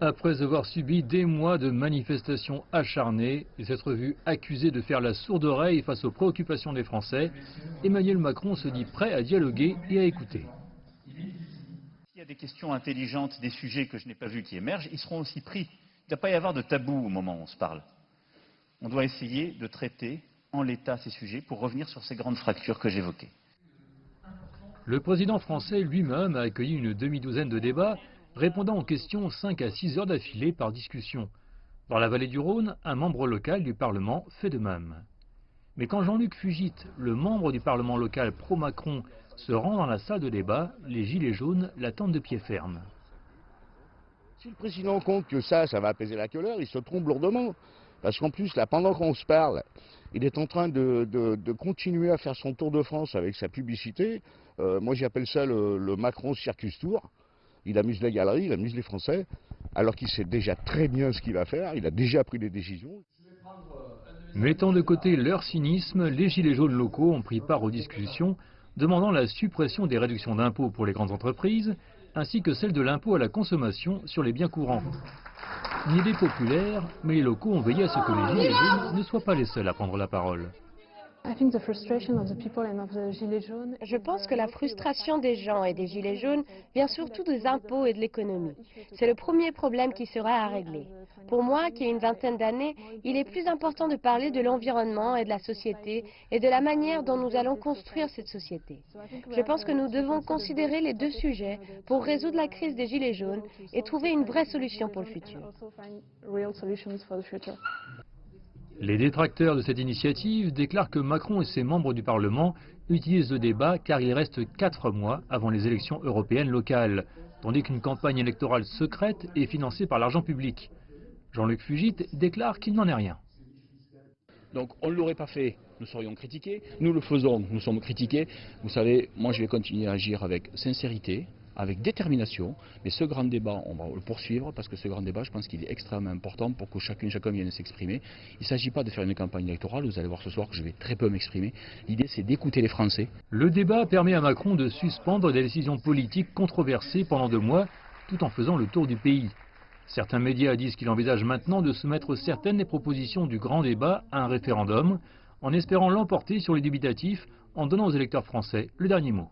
Après avoir subi des mois de manifestations acharnées et s'être vu accusé de faire la sourde oreille face aux préoccupations des Français, Emmanuel Macron se dit prêt à dialoguer et à écouter. S'il y a des questions intelligentes, des sujets que je n'ai pas vus qui émergent, ils seront aussi pris. Il ne doit pas y avoir de tabou au moment où on se parle. On doit essayer de traiter en l'état ces sujets pour revenir sur ces grandes fractures que j'évoquais. Le président français lui-même a accueilli une demi-douzaine de débats, répondant aux questions 5 à 6 heures d'affilée par discussion. Dans la vallée du Rhône, un membre local du Parlement fait de même. Mais quand Jean-Luc Fugit, le membre du Parlement local pro-Macron, se rend dans la salle de débat, les gilets jaunes l'attendent de pied ferme. Si le président compte que ça va apaiser la colère, il se trompe lourdement. Parce qu'en plus, là, pendant qu'on se parle, il est en train de continuer à faire son tour de France avec sa publicité. Moi, j'appelle ça le Macron Circus Tour. Il amuse les galeries, il amuse les Français, alors qu'il sait déjà très bien ce qu'il va faire, il a déjà pris des décisions. Mettant de côté leur cynisme, les gilets jaunes locaux ont pris part aux discussions, demandant la suppression des réductions d'impôts pour les grandes entreprises, ainsi que celle de l'impôt à la consommation sur les biens courants. Une idée populaire, mais les locaux ont veillé à ce que les gilets jaunes ne soient pas les seuls à prendre la parole. Je pense que la frustration des gens et des gilets jaunes vient surtout des impôts et de l'économie. C'est le premier problème qui sera à régler. Pour moi, qui ai une vingtaine d'années, il est plus important de parler de l'environnement et de la société et de la manière dont nous allons construire cette société. Je pense que nous devons considérer les deux sujets pour résoudre la crise des gilets jaunes et trouver une vraie solution pour le futur. Les détracteurs de cette initiative déclarent que Macron et ses membres du Parlement utilisent le débat car il reste 4 mois avant les élections européennes locales, tandis qu'une campagne électorale secrète est financée par l'argent public. Jean-Luc Fugit déclare qu'il n'en est rien. Donc on ne l'aurait pas fait, nous serions critiqués. Nous le faisons, nous sommes critiqués. Vous savez, moi je vais continuer à agir avec sincérité, avec détermination. Mais ce grand débat, on va le poursuivre parce que ce grand débat, je pense qu'il est extrêmement important pour que chacun vienne s'exprimer. Il ne s'agit pas de faire une campagne électorale. Vous allez voir ce soir que je vais très peu m'exprimer. L'idée, c'est d'écouter les Français. Le débat permet à Macron de suspendre des décisions politiques controversées pendant 2 mois, tout en faisant le tour du pays. Certains médias disent qu'il envisage maintenant de soumettre certaines des propositions du grand débat à un référendum, en espérant l'emporter sur les dubitatifs, en donnant aux électeurs français le dernier mot.